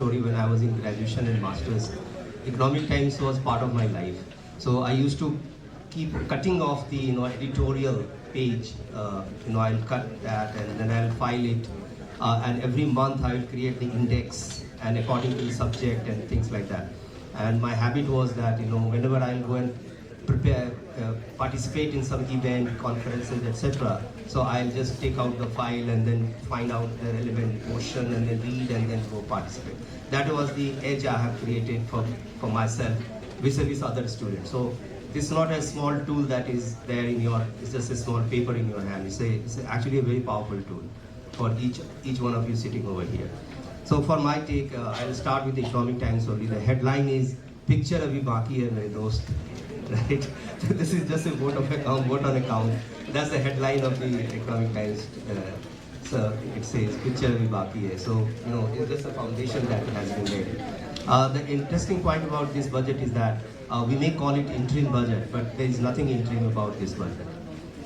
story. When I was in graduation and masters, Economic Times was part of my life. So I used to keep cutting off the editorial page. I'll cut that and then I'll file it, and every month I will create the index and according to the subject and things like that. And my habit was that whenever I'll go and prepare, participate in some event, conferences, etc. So I'll just take out the file and then find out the relevant portion and then read and then go participate. That was the edge I have created for myself vis-a-vis other students. So this is not a small tool that is there it's just a small paper in your hand. It's actually a very powerful tool for each one of you sitting over here. So for my take, I'll start with the Economic Times only. The headline is, "Picture abhi baki hai mere dost." Right? So this is just a vote on account. That's the headline of the Economic Times. So it says, "Picture abhi baki hai." So it's just a foundation that has been made. The interesting point about this budget is that we may call it interim budget, but there is nothing interim about this budget.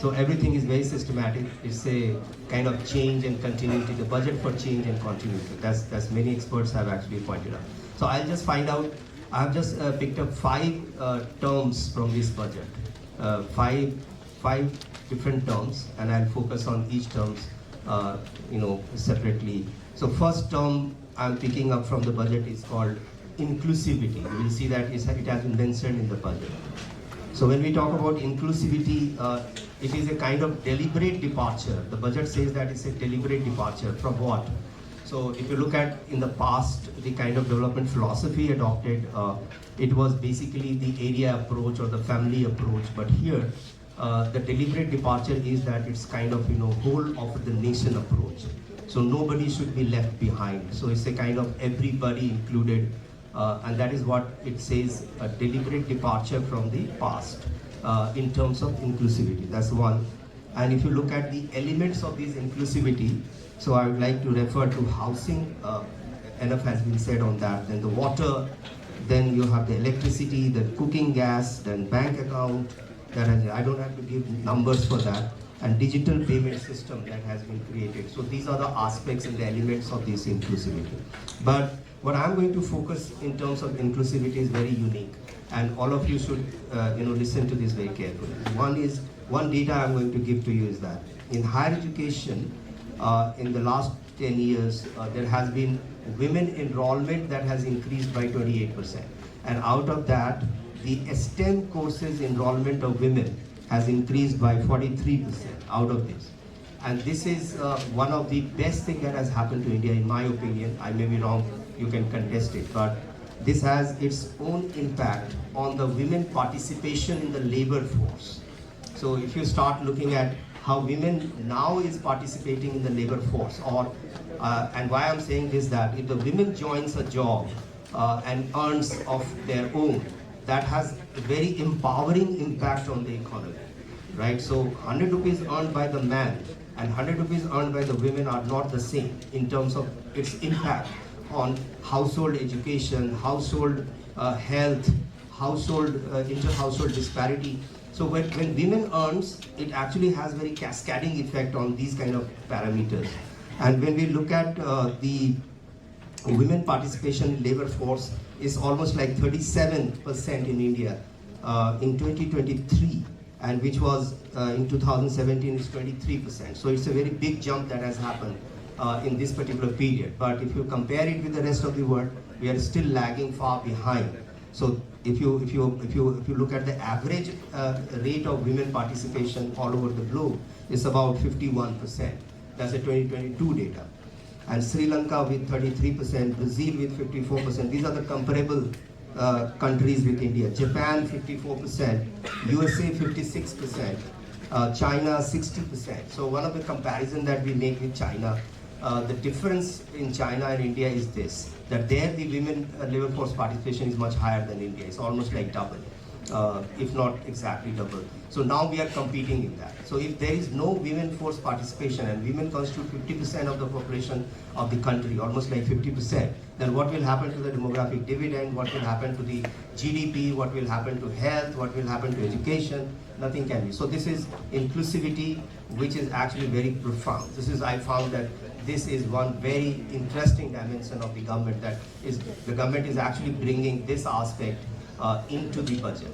So everything is very systematic. It's a kind of change and continuity, the budget for change and continuity. That's many experts have actually pointed out. So I'll just find out. I have just picked up 5 terms from this budget, five different terms, and I'll focus on each terms, separately. So first term I'm picking up from the budget is called inclusivity. You will see that it has been mentioned in the budget. So when we talk about inclusivity, it is a kind of deliberate departure. The budget says that it's a deliberate departure from what? So if you look at in the past, the kind of development philosophy adopted, it was basically the area approach or the family approach. But here, the deliberate departure is that it's kind of whole of the nation approach. So nobody should be left behind. So it's a kind of everybody included, and that is what it says, a deliberate departure from the past in terms of inclusivity. That's one. And if you look at the elements of this inclusivity, so I would like to refer to housing. Enough has been said on that. Then the water, then you have the electricity, the cooking gas, then bank account. I don't have to give numbers for that. And digital payment system that has been created. So these are the aspects and the elements of this inclusivity. But what I'm going to focus in terms of inclusivity is very unique, and all of you should listen to this very carefully. One data I'm going to give to you is that in higher education, in the last 10 years, there has been women enrollment that has increased by 28%. And out of that, the STEM courses enrollment of women has increased by 43% out of this. And this is one of the best things that has happened to India, in my opinion. I may be wrong, you can contest it, but this has its own impact on the women participation in the labor force. So if you start looking at how women now is participating in the labor force, and why I'm saying this, that if the women joins a job and earns of their own, that has a very empowering impact on the economy, right? So 100 rupees earned by the man and 100 rupees earned by the women are not the same in terms of its impact on household education, household health, inter-household disparity. So when women earns, it actually has very cascading effect on these kind of parameters. And when we look at the women participation in labor force, is almost like 37% in India in 2023, and which was in 2017 is 23%. So it's a very big jump that has happened in this particular period. But if you compare it with the rest of the world, we are still lagging far behind. So if you look at the average rate of women participation all over the globe, it's about 51%. That's the 2022 data. And Sri Lanka with 33%, Brazil with 54%. These are the comparable countries with India. Japan 54%, USA 56%, China 60%. So one of the comparison that we make with China, the difference in China and India is this, that there the women labor force participation is much higher than India. It's almost like double, if not exactly double. So now we are competing in that. So if there is no women force participation and women constitute 50% of the population of the country, almost like 50%, then what will happen to the demographic dividend, what will happen to the GDP, what will happen to health, what will happen to education? Nothing can be. So this is inclusivity, which is actually very profound. This is, I found that this is one very interesting dimension of the government, that is the government is actually bringing this aspect into the budget,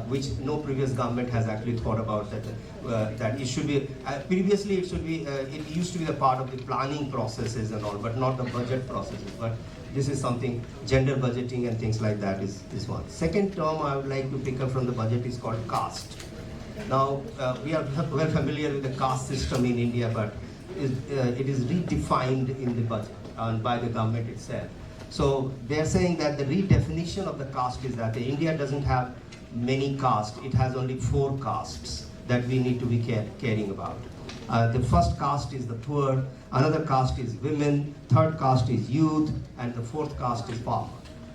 which no previous government has actually thought about. That it should be previously it should be it used to be the part of the planning processes and all, but not the budget processes. But this is something, gender budgeting and things like that is one. Second term I would like to pick up from the budget is called caste. Now we are well familiar with the caste system in India, but it is redefined in the budget by the government itself. So they are saying that the redefinition of the caste is that India doesn't have many castes, it has only 4 castes that we need to be caring about. The first caste is the poor, another caste is women, third caste is youth, and the fourth caste is farmer.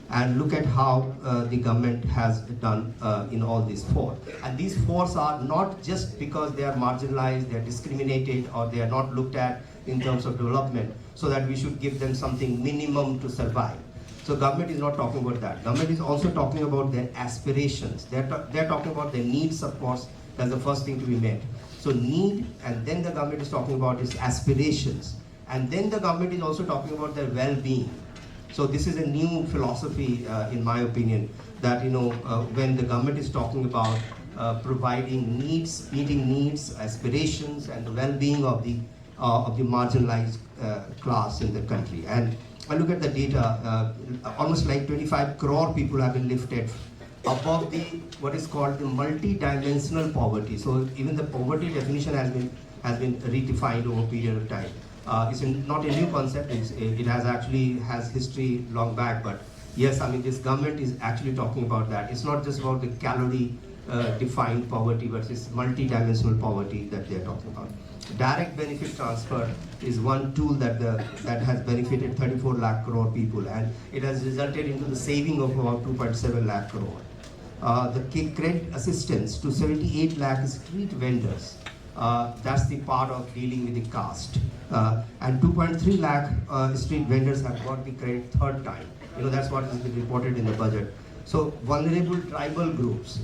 And look at how the government has done in all these 4. And these 4 are not just because they are marginalized, they are discriminated, or they are not looked at in terms of development, so that we should give them something minimum to survive. So government is not talking about that. Government is also talking about their aspirations. They're talking about their needs, of course. That's the first thing to be met. So need, and then the government is talking about its aspirations. And then the government is also talking about their well-being. So this is a new philosophy, in my opinion, that when the government is talking about providing needs, meeting needs, aspirations, and the well-being of the marginalized class in the country. And I look at the data, almost like 25 crore people have been lifted above the what is called the multi-dimensional poverty. So even the poverty definition has been redefined over a period of time. It's not a new concept. It has history long back. But yes, I mean, this government is actually talking about that. It's not just about the calorie defined poverty, but it's multi-dimensional poverty that they're talking about. Direct benefit transfer is one tool that has benefited 34 lakh crore people, and it has resulted into the saving of about 2.7 lakh crore. The credit assistance to 78 lakh street vendors, that's the part of dealing with the caste. And 2.3 lakh street vendors have got the credit third time. That's what has been reported in the budget. So vulnerable tribal groups,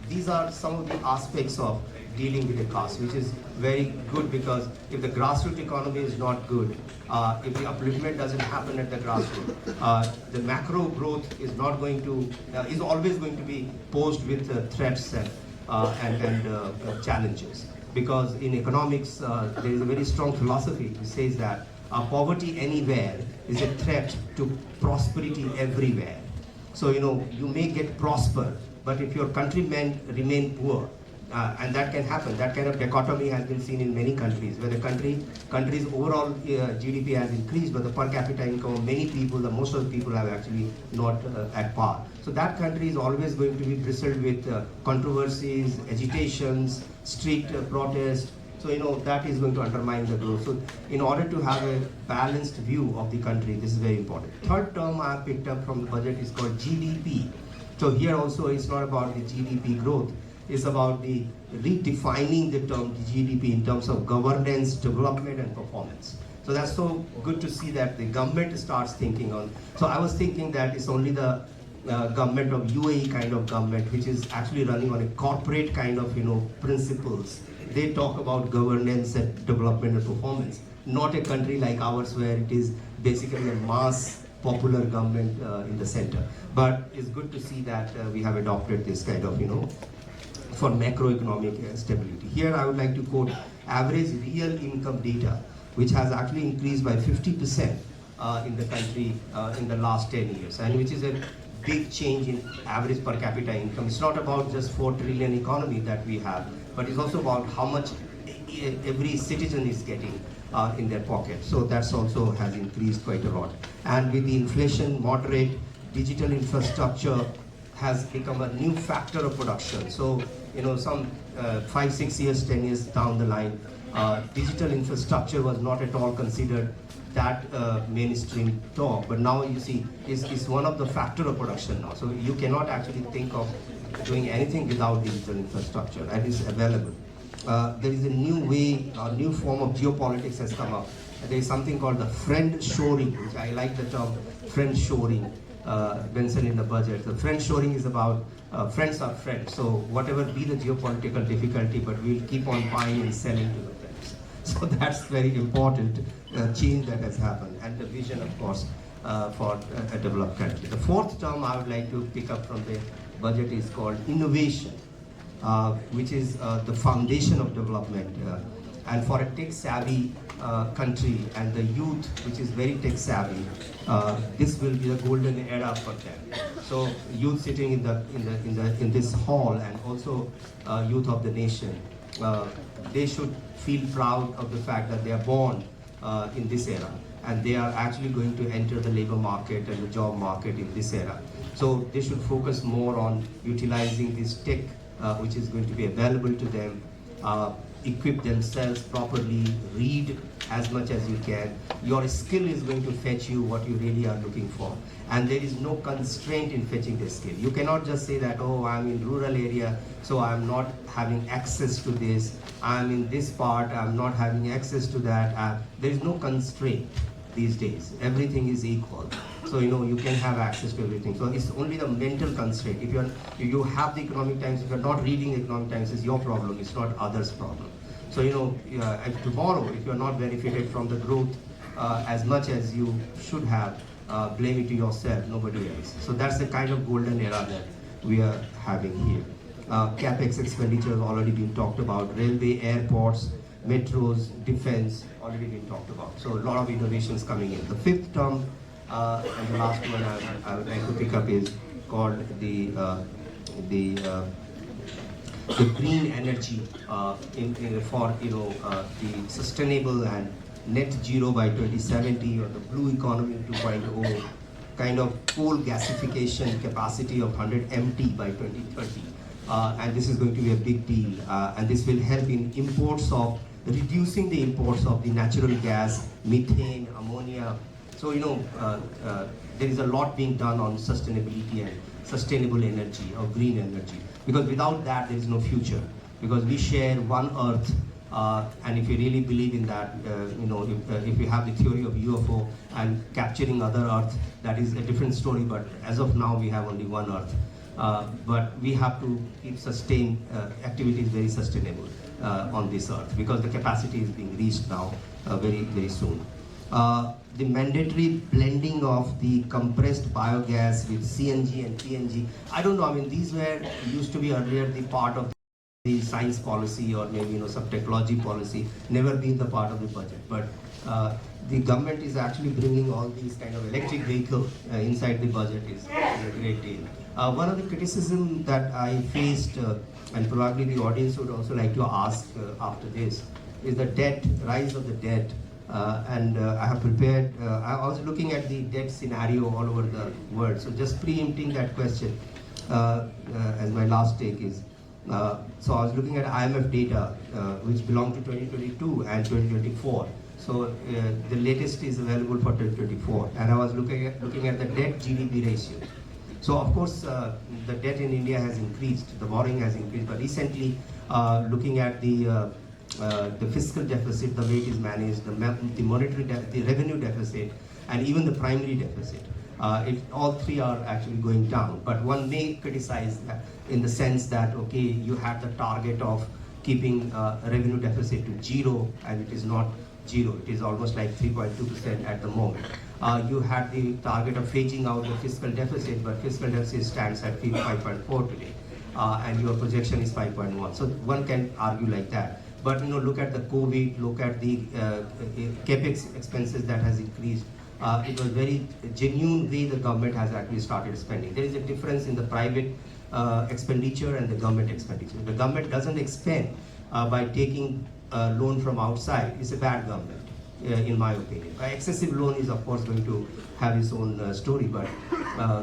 these are some of the aspects of dealing with the caste, which is very good, because if the grassroots economy is not good, if the upliftment doesn't happen at the grassroots, the macro growth is not going to, is always going to be posed with threats and challenges. Because in economics, there is a very strong philosophy which says that poverty anywhere is a threat to prosperity everywhere. So, you may get prosper, but if your countrymen remain poor, and that can happen. That kind of dichotomy has been seen in many countries, where the country's overall GDP has increased, but the per capita income of many people, most of the people have actually not at par. So that country is always going to be bristled with controversies, agitations, street protests. So that is going to undermine the growth. So in order to have a balanced view of the country, this is very important. Third term I have picked up from the budget is called GDP. So here also it's not about the GDP growth. Is about the redefining the term GDP in terms of governance, development, and performance. So that's so good to see that the government starts thinking on. So I was thinking that it's only the government of UAE kind of government, which is actually running on a corporate kind of principles. They talk about governance and development and performance. Not a country like ours where it is basically a mass popular government in the center. But it's good to see that we have adopted this kind of for macroeconomic stability. Here I would like to quote average real income data, which has actually increased by 50% in the country in the last 10 years, and which is a big change in average per capita income. It's not about just 4 trillion economy that we have, but it's also about how much every citizen is getting in their pocket. So that's also has increased quite a lot. And with the inflation moderate, digital infrastructure has become a new factor of production. So some 5, 6 years, 10 years down the line, digital infrastructure was not at all considered that mainstream talk, but now you see is one of the factor of production now. So you cannot actually think of doing anything without digital infrastructure, and it's available. There is a new way, a new form of geopolitics has come up. There is something called the friend shoring, which I like the term friend shoring mentioned in the budget. The friend shoring is about friends are friends. So whatever be the geopolitical difficulty, but we'll keep on buying and selling to the friends. So that's very important change that has happened, and the vision, of course, for a developed country. The fourth term I would like to pick up from the budget is called innovation, which is the foundation of development. And for a tech-savvy country and the youth, which is very tech-savvy, this will be the golden era for them. So, youth sitting in this hall, and also youth of the nation, they should feel proud of the fact that they are born in this era, and they are actually going to enter the labor market and the job market in this era. So they should focus more on utilizing this tech which is going to be available to them, equip themselves properly, read as much as you can. Your skill is going to fetch you what you really are looking for. And there is no constraint in fetching the skill. You cannot just say that, oh, I'm in rural area, so I'm not having access to this. I'm in this part, I'm not having access to that. There is no constraint these days. Everything is equal. So, you can have access to everything. So it's only the mental constraint. If you have the Economic Times, if you're not reading the Economic Times, it's your problem, it's not others' problem. So, if tomorrow, if you're not benefited from the growth as much as you should have, blame it to yourself, nobody else. So that's the kind of golden era that we are having here. CapEx expenditure has already been talked about. Railway, airports, metros, defense, already been talked about. So a lot of innovations coming in. The fifth term, and the last one I would like to pick up is called the green energy for the sustainable and net zero by 2070, or the blue economy 2.0, kind of coal gasification capacity of 100 MT by 2030. And this is going to be a big deal, and this will help in reducing the imports of the natural gas, methane, ammonia. So, there is a lot being done on sustainability and sustainable energy or green energy, because without that there is no future, because we share one earth, and if you really believe in that, if you have the theory of UFO and capturing other earth, that is a different story, but as of now we have only one earth. But we have to keep activities very sustainable on this earth, because the capacity is being reached now very, very soon. The mandatory blending of the compressed biogas with CNG and PNG. I don't know, these used to be earlier the part of the science policy, or maybe some technology policy, never been the part of the budget. But the government is actually bringing all these kind of electric vehicles inside the budget is a great deal. One of the criticism that I faced, and probably the audience would also like to ask after this, is the rise of the debt. And I have prepared, I was looking at the debt scenario all over the world. So just preempting that question as my last take is, so I was looking at IMF data which belong to 2022 and 2024. So the latest is available for 2024, and I was looking at the debt GDP ratio. So of course the debt in India has increased, the borrowing has increased, but recently looking at the fiscal deficit, the way it is managed, the monetary the revenue deficit, and even the primary deficit, all three are actually going down. But one may criticize that in the sense that, okay, you had the target of keeping revenue deficit to zero, and it is not zero, it is almost like 3.2% at the moment. You had the target of phasing out the fiscal deficit, but fiscal deficit stands at 5.4 today, and your projection is 5.1. So one can argue like that. But look at the COVID, look at the capex expenses that has increased. It was very genuine way the government has actually started spending. There is a difference in the private expenditure and the government expenditure. The government doesn't expend by taking loan from outside. It's a bad government, in my opinion. Excessive loan is of course going to have its own story, but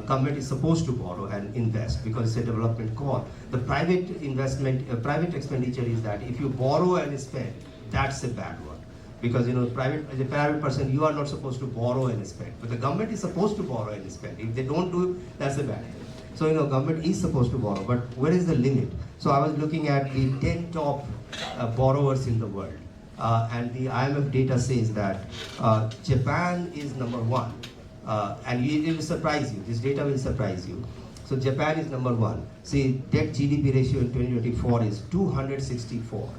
government is supposed to borrow and invest because it's a development call. The private investment, private expenditure is that if you borrow and spend, that's a bad one. Because as a private person, you are not supposed to borrow and spend, but the government is supposed to borrow and spend. If they don't do it, that's a bad thing. So government is supposed to borrow, but where is the limit? So I was looking at the 10 top borrowers in the world, and the IMF data says that Japan is number one, and it will surprise you. This data will surprise you. So Japan is number one. See, debt GDP ratio in 2024 is 264.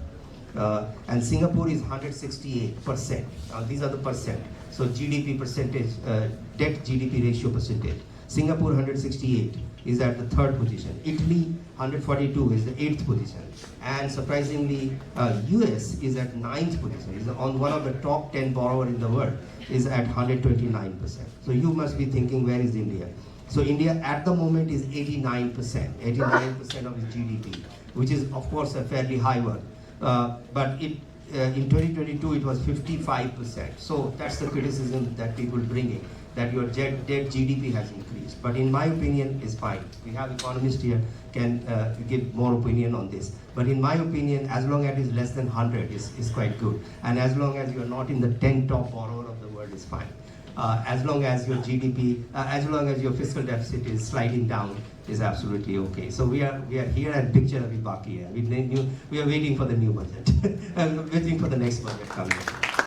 And Singapore is 168%. These are the percent. So GDP percentage, debt GDP ratio percentage. Singapore 168 is at the 3rd position. Italy 142 is the 8th position. And surprisingly, US is at 9th position. Is on one of the top 10 borrower in the world, is at 129%. So you must be thinking, where is India? So India at the moment is 89% of its GDP, which is of course a fairly high one. But in 2022 it was 55%. So that's the criticism that people bringing, that your debt GDP has increased. But in my opinion, is fine. We have economists here can give more opinion on this. But in my opinion, as long as it is less than 100 is quite good. And as long as you are not in the 10 top borrower of the world is fine. As long as your GDP, as long as your fiscal deficit is sliding down, is absolutely okay. So we are here and picture abhi baki hai. We are waiting for the new budget. And waiting for the next budget coming.